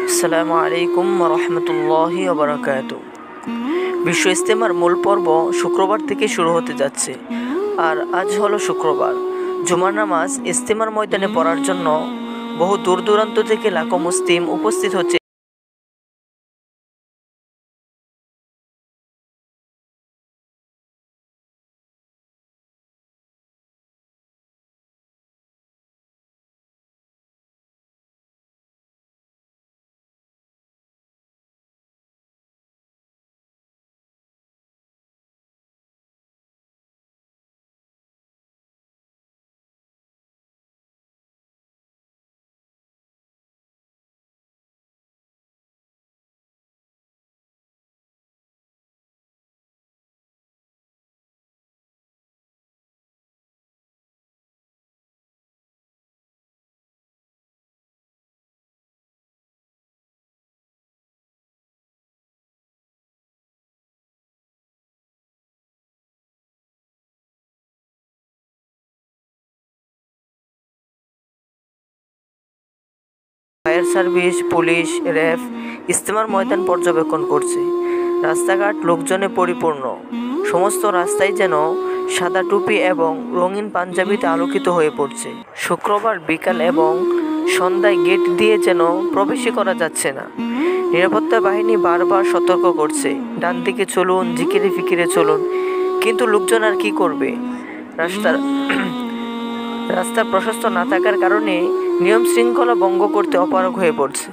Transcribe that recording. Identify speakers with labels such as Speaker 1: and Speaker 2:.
Speaker 1: আসসালামু আলাইকুম রহমতুল্লাহি ওবরাকাতু। বিশ্ব ইজতেমার মূল পর্ব শুক্রবার থেকে শুরু হতে যাচ্ছে। আর আজ হলো শুক্রবার। জুমার নামাজ ইজতেমার ময়দানে পড়ার জন্য বহু দূর দূরান্ত থেকে লাখো মুসলিম উপস্থিত হচ্ছে। ফায়ার সার্ভিস, পুলিশ, র্যাব ইজতেমার ময়দান পর্যবেক্ষণ করছে। রাস্তাঘাট লোকজনে পরিপূর্ণ। সমস্ত রাস্তায় যেন সাদা টুপি এবং রঙিন পাঞ্জাবিতে আলোকিত হয়ে পড়ছে। শুক্রবার বিকাল এবং সন্ধ্যায় গেট দিয়ে যেন প্রবেশই করা যাচ্ছে না। নিরাপত্তা বাহিনী বারবার সতর্ক করছে, ডান দিকে চলুন, জিকিরে ফিকিরে চলুন। কিন্তু লোকজন আর কি করবে? রাস্তা প্রশস্ত না থাকার কারণে নিয়ম শৃঙ্খলা ভঙ্গ করতে অপারগ হয়ে পড়ছে।